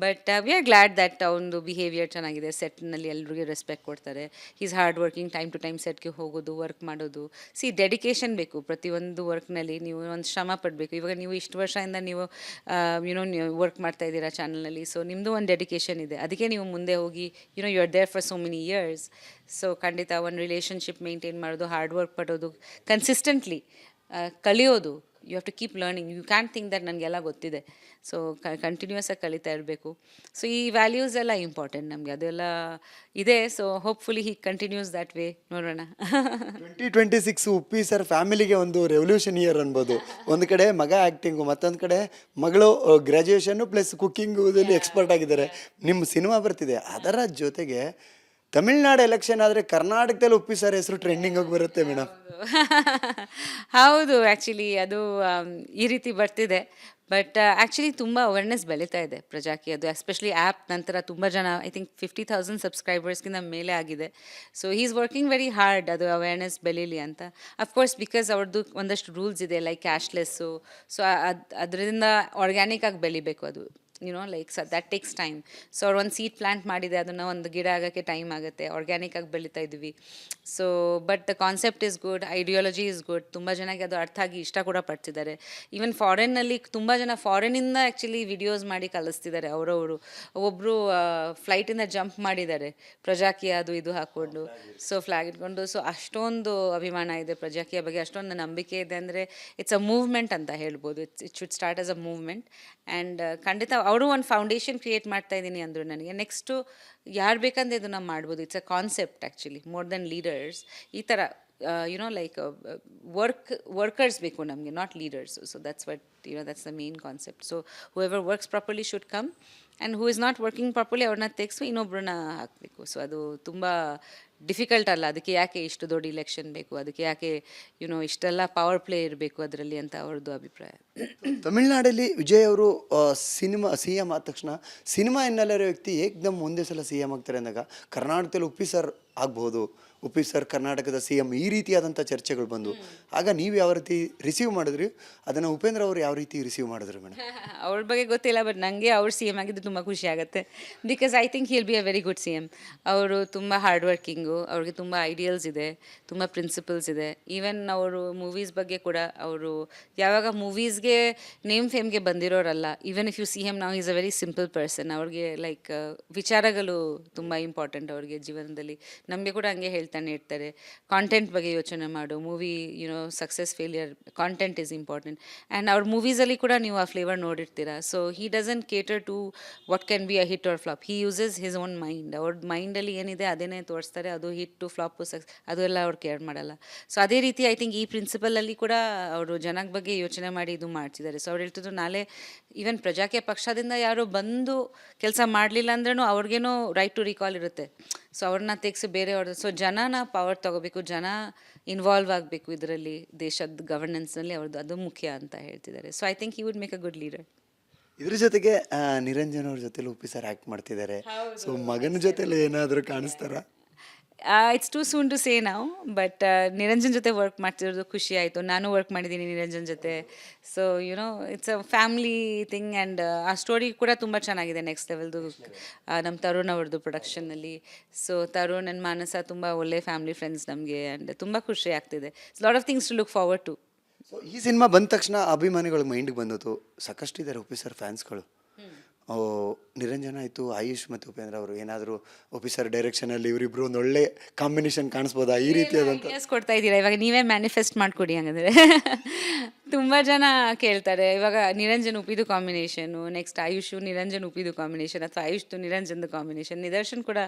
But we are glad that ಅವನದು ಬಿಹೇವಿಯರ್ ಚೆನ್ನಾಗಿದೆ. ಸೆಟ್ನಲ್ಲಿ ಎಲ್ರಿಗೂ ರೆಸ್ಪೆಕ್ಟ್ ಕೊಡ್ತಾರೆ. Is hard working, time to time ಸೆಟ್ಗೆ ಹೋಗೋದು, ವರ್ಕ್ ಮಾಡೋದು. ಡೆಡಿಕೇಶನ್ ಬೇಕು ಪ್ರತಿಯೊಂದು ವರ್ಕ್ನಲ್ಲಿ. ನೀವು ಒಂದು ಶ್ರಮ ಪಡಬೇಕು. ಇವಾಗ ನೀವು ಇಷ್ಟು ವರ್ಷದಿಂದ ನೀವು ನೀವು ವರ್ಕ್ ಮಾಡ್ತಾ ಇದ್ದೀರಾ ಚಾನಲ್ನಲ್ಲಿ. ಸೊ ನಿಮ್ಮದು ಒಂದು ಡೆಡಿಕೇಶನ್ ಇದೆ. ಅದಕ್ಕೆ ನೀವು ಮುಂದೆ ಹೋಗಿ you are there for so many years. So ಖಂಡಿತ ಒಂದು ರಿಲೇಷನ್ಶಿಪ್ ಮೇಂಟೈನ್ ಮಾಡೋದು, ಹಾರ್ಡ್ ವರ್ಕ್ ಪಡೋದು, ಕನ್ಸಿಸ್ಟೆಂಟ್ಲಿ ಕಲಿಯೋದು. You have to keep learning. You can think that ನನಗೆಲ್ಲ ಗೊತ್ತಿದೆ. ಸೊ ಕಂಟಿನ್ಯೂಸ್ ಆಗಿ ಕಲಿತಾ ಇರಬೇಕು. ಸೊ ಈ ವ್ಯಾಲ್ಯೂಸ್ ಎಲ್ಲ ಇಂಪಾರ್ಟೆಂಟ್ ನಮಗೆ, ಅದೆಲ್ಲ ಇದೆ. So hopefully he continues that way. ನೋಡೋಣ. 2026 ಉಪ್ಪಿ ಸರ್ ಫ್ಯಾಮಿಲಿಗೆ ಒಂದು ರೆವಲ್ಯೂಷನ್ ಇಯರ್ ಅನ್ಬೋದು. ಒಂದು ಕಡೆ ಮಗ ಆ್ಯಕ್ಟಿಂಗು, ಮತ್ತೊಂದು ಕಡೆ ಮಗಳು ಗ್ರ್ಯಾಜುಯೇಷನ್ನು ಪ್ಲಸ್ ಕುಕ್ಕಿಂಗುದಲ್ಲಿ ಎಕ್ಸ್ಪರ್ಟ್ ಆಗಿದ್ದಾರೆ. ನಿಮ್ಮ ಸಿನಿಮಾ ಬರ್ತಿದೆ, ಅದರ ಜೊತೆಗೆ ತಮಿಳ್ನಾಡು ಎಲೆಕ್ಷನ್ ಆದರೆ ಕರ್ನಾಟಕದಲ್ಲಿ ಉಪ್ಪಿ ಸರ್ ಹೆಸರು ಟ್ರೆಂಡಿಂಗ್ ಹೋಗಿ ಬರುತ್ತೆ ಮೇಡಮ್. ಹೌದು, ಆ್ಯಕ್ಚುಲಿ ಅದು ಈ ರೀತಿ ಬರ್ತಿದೆ. ಬಟ್ ಆ್ಯಕ್ಚುಲಿ ತುಂಬ ಅವೇರ್ನೆಸ್ ಬೆಳೀತಾ ಇದೆ ಪ್ರಜಾಕಿ. ಅದು ಎಸ್ಪೆಷಲಿ ಆ್ಯಪ್ ನಂತರ ತುಂಬ ಜನ, ಐ ಥಿಂಕ್ 50,000 ಸಬ್ಸ್ಕ್ರೈಬರ್ಸ್ಗಿಂತ ಮೇಲೆ ಆಗಿದೆ. So he is working very hard ಅದು ಅವೇರ್ನೆಸ್ ಬೆಳೀಲಿ ಅಂತ. ಅಫ್ಕೋರ್ಸ್ ಬಿಕಾಸ್ ಅವ್ರದ್ದು ಒಂದಷ್ಟು ರೂಲ್ಸ್ ಇದೆ, ಲೈಕ್ ಕ್ಯಾಶ್ಲೆಸ್ಸು. ಸೊ ಅದರಿಂದ ಆರ್ಗ್ಯಾನಿಕ್ ಆಗಿ ಬೆಳಿಬೇಕು ಅದು. Like that takes time. So ಅವ್ರು ಒಂದು ಸೀಡ್ ಪ್ಲ್ಯಾಂಟ್ ಮಾಡಿದೆ, ಅದನ್ನು ಒಂದು ಗಿಡ ಆಗೋಕ್ಕೆ ಟೈಮ್ ಆಗುತ್ತೆ. ಆರ್ಗ್ಯಾನಿಕ್ ಆಗಿ ಬೆಳೀತಾ ಇದ್ವಿ. So but the concept is good, ideology is good. ತುಂಬ ಜನಕ್ಕೆ ಅದು ಅರ್ಥ ಆಗಿ ಇಷ್ಟ ಕೂಡ ಪಡ್ತಿದ್ದಾರೆ. ಈವನ್ ಫಾರಿನ್ನಲ್ಲಿ ತುಂಬ ಜನ ಫಾರಿನಿಂದ ಆ್ಯಕ್ಚುಲಿ ವಿಡಿಯೋಸ್ ಮಾಡಿ ಕಲಿಸ್ತಿದ್ದಾರೆ ಅವರವರು. ಒಬ್ಬರು ಫ್ಲೈಟಿಂದ ಜಂಪ್ ಮಾಡಿದ್ದಾರೆ ಪ್ರಜಾಕೀಯ ಅದು ಇದು ಹಾಕ್ಕೊಂಡು, ಸೊ ಫ್ಲ್ಯಾಗ್ ಇಟ್ಕೊಂಡು. ಸೊ ಅಷ್ಟೊಂದು ಅಭಿಮಾನ ಇದೆ ಪ್ರಜಾಕೀಯ ಬಗ್ಗೆ, ಅಷ್ಟೊಂದು ನಂಬಿಕೆ ಇದೆ. ಅಂದರೆ ಇಟ್ಸ್ ಅ ಮೂವ್ಮೆಂಟ್ ಅಂತ ಹೇಳ್ಬೋದು. It should start as a movement. And ಖಂಡಿತ ಅವರು ಒಂದು ಫೌಂಡೇಶನ್ ಕ್ರಿಯೇಟ್ ಮಾಡ್ತಾ ಇದ್ದೀನಿ ಅಂದರು ನನಗೆ. ನೆಕ್ಸ್ಟು ಯಾರು ಬೇಕಂದ್ರೆ ಇದನ್ನು ಮಾಡ್ಬೋದು. It's a concept actually more than leaders. ಈ ಥರ ಲೈಕ್ ವರ್ಕರ್ಸ್ ಬೇಕು ನಮಗೆ, ನಾಟ್ ಲೀಡರ್ಸ್. ಸೊ ದಟ್ಸ್ ವಟ್ that's the main concept. So whoever works properly should come, and who is not working properly ಅವ್ರನ್ನ ತೆಗೆಸಿ ಇನ್ನೊಬ್ಬರನ್ನ ಹಾಕಬೇಕು. ಸೊ ಅದು ತುಂಬ ಡಿಫಿಕಲ್ಟ್ ಅಲ್ಲ, ಅದಕ್ಕೆ ಯಾಕೆ ಇಷ್ಟು ದೊಡ್ಡ ಇಲೆಕ್ಷನ್ ಬೇಕು, ಅದಕ್ಕೆ ಯಾಕೆ ಇಷ್ಟೆಲ್ಲ ಪವರ್ ಪ್ಲೇ ಇರಬೇಕು ಅದರಲ್ಲಿ ಅಂತ ಅವ್ರದ್ದು ಅಭಿಪ್ರಾಯ. ತಮಿಳ್ನಾಡಲ್ಲಿ ವಿಜಯ್ ಅವರು ಸಿನಿಮಾ ಸಿ ಎಮ್ ಆದ ತಕ್ಷಣ ಸಿನಿಮಾ ಹಿನ್ನೆಲೆ ಇರೋ ವ್ಯಕ್ತಿ ಏಕ್ದಮ್ ಒಂದೇ ಸಲ ಸಿ ಎಮ್ ಆಗ್ತಾರೆ ಅಂದಾಗ ಕರ್ನಾಟಕದಲ್ಲಿ ಉಪ್ಪಿ ಸರ್ ಆಗ್ಬೋದು, ಉಪ್ಪಿ ಸರ್ ಕರ್ನಾಟಕದ ಸಿ ಎಮ್, ಈ ರೀತಿಯಾದಂಥ ಚರ್ಚೆಗಳು ಬಂದು ಆಗ ನೀವು ಯಾವ ರೀತಿ ರಿಸೀವ್ ಮಾಡಿದ್ರಿ, ಅದನ್ನು ಉಪೇಂದ್ರ ಅವರು ಯಾವ ರೀತಿ ರಿಸೀವ್ ಮಾಡಿದ್ರು ಮೇಡಮ್? ಅವ್ರ ಬಗ್ಗೆ ಗೊತ್ತಿಲ್ಲ, ಬಟ್ ನನಗೆ ಅವ್ರು ಸಿ ಎಮ್ ಆಗಿದ್ದು ತುಂಬ ಖುಷಿ ಆಗುತ್ತೆ. Because I think he'll be a very good C M. ಅವರು ತುಂಬ ಹಾರ್ಡ್ ವರ್ಕಿಂಗು, ಅವ್ರಿಗೆ ತುಂಬ ಐಡಿಯಲ್ಸ್ ಇದೆ, ತುಂಬ ಪ್ರಿನ್ಸಿಪಲ್ಸ್ ಇದೆ. ಈವನ್ ಅವರು ಮೂವೀಸ್ ಬಗ್ಗೆ ಕೂಡ ಅವರು ಯಾವಾಗ ಮೂವೀಸ್ಗೆ ನೇಮ್ ಫೇಮ್ಗೆ ಬಂದಿರೋರಲ್ಲ. Even if you see them ನಾವು is a very simple person. ಅವ್ರಿಗೆ ಲೈಕ್ ವಿಚಾರಗಳು ತುಂಬ ಇಂಪಾರ್ಟೆಂಟ್ ಅವ್ರಿಗೆ ಜೀವನದಲ್ಲಿ. ನಮಗೆ ಕೂಡ ಹಂಗೆ ಹೇಳ್ತಾನೆ ಇರ್ತಾರೆ, ಕಾಂಟೆಂಟ್ ಬಗ್ಗೆ ಯೋಚನೆ ಮಾಡು, movie success failure, content is important. And ಅವ್ರ ಮೂವೀಸಲ್ಲಿ ಕೂಡ ನೀವು ಆ ಫ್ಲೇವರ್ ನೋಡಿರ್ತೀರ. So he doesn't cater to what can be a hit or flop. He uses his own mind. ಅವ್ರ ಮೈಂಡಲ್ಲಿ ಏನಿದೆ ಅದನ್ನೇ ತೋರಿಸ್ತಾರೆ. ಅದು ಹಿಟ್ಟು ಫ್ಲಾಪು ಅದು ಎಲ್ಲ ಅವ್ರು ಕೇರ್ ಮಾಡಲ್ಲ. ಸೊ ಅದೇ ರೀತಿ ಐ ಥಿಂಕ್ ಈ ಪ್ರಿನ್ಸಿಪಲಲ್ಲಿ ಕೂಡ ಅವರು ಜನದ ಬಗ್ಗೆ ಯೋಚನೆ ಮಾಡಿ ಇದು ಮಾಡ್ತಿದ್ದಾರೆ. ಸೊ ಅವ್ರು ಹೇಳ್ತಿದ್ರು, ನಾಳೆ ಈವನ್ ಪ್ರಜಾಕೀಯ ಪಕ್ಷದಿಂದ ಯಾರು ಬಂದು ಕೆಲಸ ಮಾಡಲಿಲ್ಲ ಅಂದ್ರೂ ಅವ್ರಿಗೇನೋ ರೈಟ್ ಟು ರಿಕಾಲ್ ಇರುತ್ತೆ. ಸೊ ಅವ್ರನ್ನ ತೆಗೆಸಿ ಬೇರೆಯವ್ರದ್ದು. ಸೊ ಜನನ ಪವರ್ ತೊಗೋಬೇಕು, ಜನ ಇನ್ವಾಲ್ವ್ ಆಗಬೇಕು ಇದರಲ್ಲಿ, ದೇಶದ ಗವರ್ನೆನ್ಸ್ನಲ್ಲಿ ಅವ್ರದ್ದು, ಅದು ಮುಖ್ಯ ಅಂತ ಹೇಳ್ತಿದ್ದಾರೆ. So I think he would make a good leader. ಇದ್ರ ಜೊತೆಗೆ ನಿರಂಜನ್ ಅವ್ರ ಜೊತೆಲಿ ಉಪ್ಪಿ ಸರ್ ಆ್ಯಕ್ಟ್ ಮಾಡ್ತಿದ್ದಾರೆ. ಸೊ ಮಗನ ಜೊತೆಲಿ ಏನಾದರೂ ಕಾಣಿಸ್ತಾರಾ? It's too soon to say ನಾವು, ಬಟ್ ನಿರಂಜನ್ ಜೊತೆ ವರ್ಕ್ ಮಾಡ್ತಿರೋದು ಖುಷಿ ಆಯಿತು. ನಾನು ವರ್ಕ್ ಮಾಡಿದ್ದೀನಿ ನಿರಂಜನ್ ಜೊತೆ. So it's a family thing. And ಆ ಸ್ಟೋರಿ ಕೂಡ ತುಂಬ ಚೆನ್ನಾಗಿದೆ, ನೆಕ್ಸ್ಟ್ ಲೆವೆಲ್ದು. ನಮ್ಮ ತರುಣ್ ಅವ್ರದ್ದು ಪ್ರೊಡಕ್ಷನ್ನಲ್ಲಿ. ಸೊ ತರುಣ್ ಆ್ಯಂಡ್ ಮಾನಸ ತುಂಬ ಒಳ್ಳೆ ಫ್ಯಾಮಿಲಿ ಫ್ರೆಂಡ್ಸ್ ನಮಗೆ. ಆ್ಯಂಡ್ ತುಂಬ ಖುಷಿ ಆಗ್ತಿದೆ. Lot of things to look forward to. So ಈ ಸಿನಿಮಾ ಬಂದ ತಕ್ಷಣ ಅಭಿಮಾನಿಗಳ ಮೈಂಡ್ಗೆ ಬಂದಿತ್ತು, ಸಾಕಷ್ಟು ಇದ್ದಾರೆ ಉಪ್ಪಿ ಸರ್ ಫ್ಯಾನ್ಸ್ಗಳು. ನಿರಂಜನ ಆಯಿತು, ಆಯುಷ್ ಮತ್ತು ಉಪೇಂದ್ರ ಅವರು ಏನಾದರೂ ಉಪ್ಪಿ ಸರ್ ಡೈರೆಕ್ಷನಲ್ಲಿ ಇವರಿಬ್ರು ಒಂದು ಒಳ್ಳೆ ಕಾಂಬಿನೇಷನ್ ಕಾಣಿಸ್ಬೋದಾ, ಈ ರೀತಿಯಾದಂಥ ಕೊಡ್ತಾ ಇದ್ದೀರಾ? ಇವಾಗ ನೀವೇ ಮ್ಯಾನಿಫೆಸ್ಟ್ ಮಾಡಿಕೊಡಿ ಹಂಗಂದರೆ. ತುಂಬ ಜನ ಕೇಳ್ತಾರೆ ಇವಾಗ ನಿರಂಜನ್ ಉಪ್ಪಿದು ಕಾಂಬಿನೇಷನು, ನೆಕ್ಸ್ಟ್ ಆಯುಷು ನಿರಂಜನ್ ಉಪ್ಪಿದು ಕಾಂಬಿನೇಷನ್, ಅಥವಾ ಆಯುಷ್ದು ನಿರಂಜನ್ದು ಕಾಂಬಿನೇಷನ್. ನಿದರ್ಶನ್ ಕೂಡ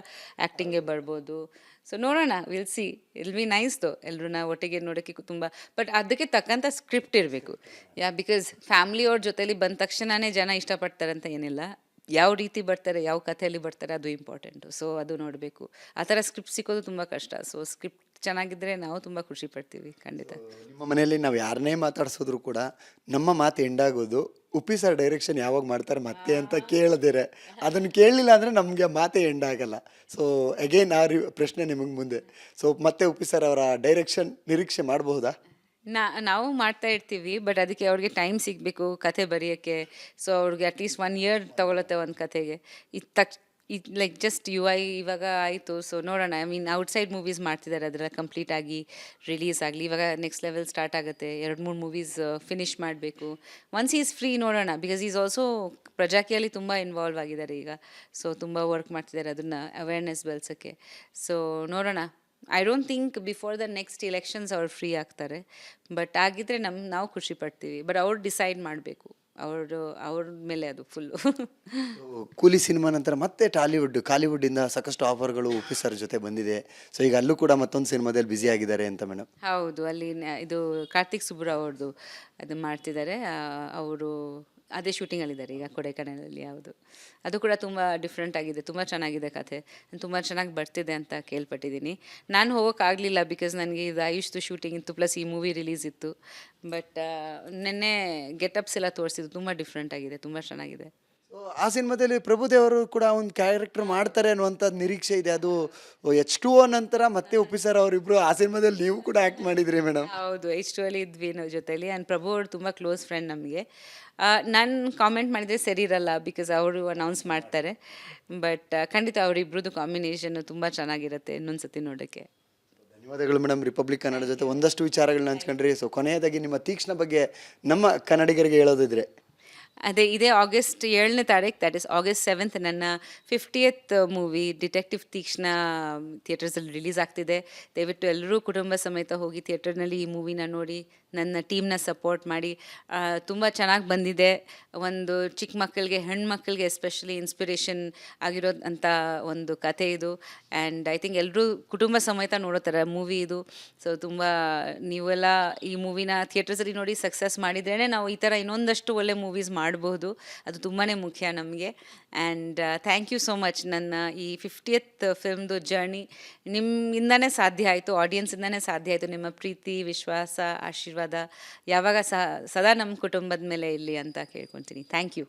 ಆ್ಯಕ್ಟಿಂಗ್ಗೆ ಬರ್ಬೋದು. ಸೊ ನೋಡೋಣ, ವಿಲ್ ಸಿ. ಇಲ್ ಬಿ ನೈಸ್ ದೋ, ಎಲ್ಲರೂ ಒಟ್ಟಿಗೆ ನೋಡೋಕ್ಕೆ ತುಂಬ. ಬಟ್ ಅದಕ್ಕೆ ತಕ್ಕಂಥ ಸ್ಕ್ರಿಪ್ಟ್ ಇರಬೇಕು. ಬಿಕಾಸ್ ಫ್ಯಾಮ್ಲಿಯವ್ರ ಜೊತೆಲಿ ಬಂದ ತಕ್ಷಣವೇ ಜನ ಇಷ್ಟಪಡ್ತಾರೆ ಅಂತ ಏನಿಲ್ಲ. ಯಾವ ರೀತಿ ಬರ್ತಾರೆ, ಯಾವ ಕಥೆಯಲ್ಲಿ ಬರ್ತಾರೆ, ಅದು ಇಂಪಾರ್ಟೆಂಟು. ಸೊ ಅದು ನೋಡಬೇಕು. ಆ ಥರ ಸ್ಕ್ರಿಪ್ಟ್ ಸಿಕ್ಕೋದು ತುಂಬ ಕಷ್ಟ. ಸೊ ಸ್ಕ್ರಿಪ್ಟ್ ಚೆನ್ನಾಗಿದ್ದರೆ ನಾವು ತುಂಬ ಖುಷಿ ಪಡ್ತೀವಿ, ಖಂಡಿತ. ನಿಮ್ಮ ಮನೆಯಲ್ಲಿ ನಾವು ಯಾರನ್ನೇ ಮಾತಾಡ್ಸಿದ್ರು ಕೂಡ ನಮ್ಮ ಮಾತು ಎಂಡಾಗೋದು ಉಪ್ಪಿ ಸರ್ ಡೈರೆಕ್ಷನ್ ಯಾವಾಗ ಮಾಡ್ತಾರೆ ಮತ್ತೆ ಅಂತ ಕೇಳದಿರೆ. ಅದನ್ನು ಕೇಳಲಿಲ್ಲ ಅಂದರೆ ನಮಗೆ ಮಾತೇ ಎಂಡಾಗಲ್ಲ. ಸೊ ಅಗೇನ್ ಪ್ರಶ್ನೆ ನಿಮಗೆ ಮುಂದೆ. ಸೊ ಮತ್ತೆ ಉಪ್ಪಿ ಸರ್ ಅವರ ಡೈರೆಕ್ಷನ್ ನಿರೀಕ್ಷೆ ಮಾಡಬಹುದಾ? ನಾವು ಮಾಡ್ತಾ ಇರ್ತೀವಿ, ಬಟ್ ಅದಕ್ಕೆ ಅವ್ರಿಗೆ ಟೈಮ್ ಸಿಗಬೇಕು ಕತೆ ಬರೆಯೋಕ್ಕೆ. ಸೊ ಅವ್ರಿಗೆ ಅಟ್ಲೀಸ್ಟ್ 1 year ತೊಗೊಳುತ್ತೆ ಒಂದು ಕತೆಗೆ. ಲೈಕ್ ಜಸ್ಟ್ ಇವಾಗ ಆಯಿತು. ಸೊ ನೋಡೋಣ. ಐ ಮೀನ್ ಔಟ್ಸೈಡ್ ಮೂವೀಸ್ ಮಾಡ್ತಿದ್ದಾರೆ, ಅದೆಲ್ಲ ಕಂಪ್ಲೀಟ್ ಆಗಿ ರಿಲೀಸ್ ಆಗಲಿ. ಇವಾಗ ನೆಕ್ಸ್ಟ್ ಲೆವೆಲ್ ಸ್ಟಾರ್ಟ್ ಆಗುತ್ತೆ. 2-3 ಮೂವೀಸ್ ಫಿನಿಷ್ ಮಾಡಬೇಕು. ಒನ್ಸ್ ಈಸ್ ಫ್ರೀ ನೋಡೋಣ. ಬಿಕಾಸ್ ಈಸ್ ಆಲ್ಸೋ ಪ್ರಜಾಕಿಯಲ್ಲಿ ತುಂಬ ಇನ್ವಾಲ್ವ್ ಆಗಿದ್ದಾರೆ ಈಗ. ಸೊ ತುಂಬ ವರ್ಕ್ ಮಾಡ್ತಿದ್ದಾರೆ ಅದನ್ನು ಅವೇರ್ನೆಸ್ ಬೆಳೆಸೋಕ್ಕೆ. ಸೊ ನೋಡೋಣ. I don't think before the next elections ಅವ್ರು ಫ್ರೀ ಆಗ್ತಾರೆ. ಬಟ್ ಆಗಿದ್ದರೆ ನಾವು ಖುಷಿ ಪಡ್ತೀವಿ. ಬಟ್ ಅವ್ರು ಡಿಸೈಡ್ ಮಾಡಬೇಕು, ಅವ್ರ ಮೇಲೆ ಅದು ಫುಲ್ಲು. ಕೂಲಿ ಸಿನಿಮಾ ನಂತರ ಮತ್ತೆ ಕಾಲಿವುಡ್ಡಿಂದ ಸಾಕಷ್ಟು ಆಫರ್ಗಳು ಉಪ್ಪಿ ಸರ್ ಜೊತೆ ಬಂದಿದೆ. ಸೊ ಈಗ ಅಲ್ಲೂ ಕೂಡ ಮತ್ತೊಂದು ಸಿನಿಮಾದಲ್ಲಿ ಬ್ಯುಸಿ ಆಗಿದ್ದಾರೆ ಅಂತ ಮೇಡಮ್. ಹೌದು, ಅಲ್ಲಿ ಇದು ಕಾರ್ತಿಕ್ ಸುಬ್ರಾವ್ ಅವ್ರದ್ದು ಅದು ಮಾಡ್ತಿದ್ದಾರೆ. ಅವರು ಅದೇ ಶೂಟಿಂಗಲ್ಲಿದ್ದಾರೆ ಈಗ ಕೊಡೈಕನಾಲಲ್ಲಿ. ಹೌದು, ಅದು ಕೂಡ ತುಂಬ ಡಿಫ್ರೆಂಟ್ ಆಗಿದೆ, ತುಂಬ ಚೆನ್ನಾಗಿದೆ ಕಥೆ, ತುಂಬ ಚೆನ್ನಾಗಿ ಬರ್ತಿದೆ ಅಂತ ಕೇಳ್ಪಟ್ಟಿದ್ದೀನಿ. ನಾನು ಹೋಗೋಕ್ಕಾಗಲಿಲ್ಲ ಬಿಕಾಸ್ ನನಗೆ ಇದು ಆಯುಷ್ದು ಶೂಟಿಂಗ್ ಇತ್ತು, ಪ್ಲಸ್ ಈ ಮೂವಿ ರಿಲೀಸ್ ಇತ್ತು. ಬಟ್ ನೆನ್ನೆ ಗೆಟಪ್ಸ್ ಎಲ್ಲ ತೋರಿಸಿದ್ದು ತುಂಬ ಡಿಫ್ರೆಂಟ್ ಆಗಿದೆ, ತುಂಬ ಚೆನ್ನಾಗಿದೆ. ಸೊ ಆ ಸಿನಿಮಾದಲ್ಲಿ ಪ್ರಭುದೇವರು ಕೂಡ ಒಂದು ಕ್ಯಾರೆಕ್ಟರ್ ಮಾಡ್ತಾರೆ ಅನ್ನುವಂಥದ್ದು ನಿರೀಕ್ಷೆ ಇದೆ. ಅದು H2O ನಂತರ ಮತ್ತೆ ಉಪ್ಪಿ ಸರ್ ಅವರಿಬ್ರು ಆ ಸಿನಿಮಾದಲ್ಲಿ ನೀವು ಕೂಡ ಆ್ಯಕ್ಟ್ ಮಾಡಿದ್ರಿ ಮೇಡಮ್. ಹೌದು, H2 ಅಲ್ಲಿ ಇದ್ವಿ ನಾವು ಜೊತೆಲಿ. ಆ್ಯಂಡ್ ಪ್ರಭು ಅವರು ತುಂಬ ಕ್ಲೋಸ್ ಫ್ರೆಂಡ್ ನಮಗೆ. ನಾನು ಕಾಮೆಂಟ್ ಮಾಡಿದರೆ ಸರಿ ಇರಲ್ಲ, ಬಿಕಾಸ್ ಅವರು ಅನೌನ್ಸ್ ಮಾಡ್ತಾರೆ. ಬಟ್ ಖಂಡಿತ ಅವರಿಬ್ರದ್ದು ಕಾಂಬಿನೇಷನ್ನು ತುಂಬ ಚೆನ್ನಾಗಿರುತ್ತೆ ಇನ್ನೊಂದು ಸತಿ ನೋಡೋಕ್ಕೆ. ಧನ್ಯವಾದಗಳು ಮೇಡಮ್. ರಿಪಬ್ಲಿಕ್ ಕನ್ನಡ ಜೊತೆ ಒಂದಷ್ಟು ವಿಚಾರಗಳನ್ನ ಹಂಚ್ಕೊಂಡ್ರಿ. ಸೊ ಕೊನೆಯದಾಗಿ ನಿಮ್ಮ ತೀಕ್ಷ್ಣ ಬಗ್ಗೆ ನಮ್ಮ ಕನ್ನಡಿಗರಿಗೆ ಹೇಳೋದಿದ್ರೆ? ಅದೇ ಇದೇ August 7ನೇ ತಾರೀಕು, ದ್ಯಾಟ್ ಇಸ್ August 7th, ನನ್ನ 50th ಮೂವಿ ಡಿಟೆಕ್ಟಿವ್ ತೀಕ್ಷ್ಣ ಥಿಯೇಟರ್ಸಲ್ಲಿ ರಿಲೀಸ್ ಆಗ್ತಿದೆ. ದಯವಿಟ್ಟು ಎಲ್ಲರೂ ಕುಟುಂಬ ಸಮೇತ ಹೋಗಿ ಥಿಯೇಟರ್ನಲ್ಲಿ ಈ ಮೂವಿನ ನೋಡಿ ನನ್ನ ಟೀಮ್ನ ಸಪೋರ್ಟ್ ಮಾಡಿ ತುಂಬ ಚೆನ್ನಾಗಿ ಬಂದಿದೆ. ಒಂದು ಚಿಕ್ಕ ಮಕ್ಕಳಿಗೆ, ಹೆಣ್ಮಕ್ಳಿಗೆ ಎಸ್ಪೆಷಲಿ ಇನ್ಸ್ಪಿರೇಷನ್ ಆಗಿರೋಂಥ ಒಂದು ಕಥೆ ಇದು. ಆ್ಯಂಡ್ ಐ ಥಿಂಕ್ ಎಲ್ಲರೂ ಕುಟುಂಬ ಸಮೇತ ನೋಡೋ ಥರ ಮೂವಿ ಇದು. ಸೊ ತುಂಬ ನೀವೆಲ್ಲ ಈ ಮೂವಿನ ಥಿಯೇಟರ್ಸಲ್ಲಿ ನೋಡಿ ಸಕ್ಸಸ್ ಮಾಡಿದ್ರೇ ನಾವು ಈ ಥರ ಇನ್ನೊಂದಷ್ಟು ಒಳ್ಳೆ ಮೂವೀಸ್ ಮಾಡಬಹುದು. ಅದು ತುಂಬಾ ಮುಖ್ಯ ನಮಗೆ. And thank you so much. ನನ್ನ ಈ 50th ಫಿಲ್ಮ್ದು ಜರ್ನಿ ನಿಮ್ಮಿಂದನೇ ಸಾಧ್ಯ ಆಯಿತು, ಆಡಿಯನ್ಸಿಂದನೇ ಸಾಧ್ಯ ಆಯಿತು. ನಿಮ್ಮ ಪ್ರೀತಿ, ವಿಶ್ವಾಸ, ಆಶೀರ್ವಾದ ಯಾವಾಗ ಸದಾ ನಮ್ಮ ಕುಟುಂಬದ ಮೇಲೆ ಇರಲಿ ಅಂತ ಕೇಳ್ಕೊತೀನಿ. Thank you.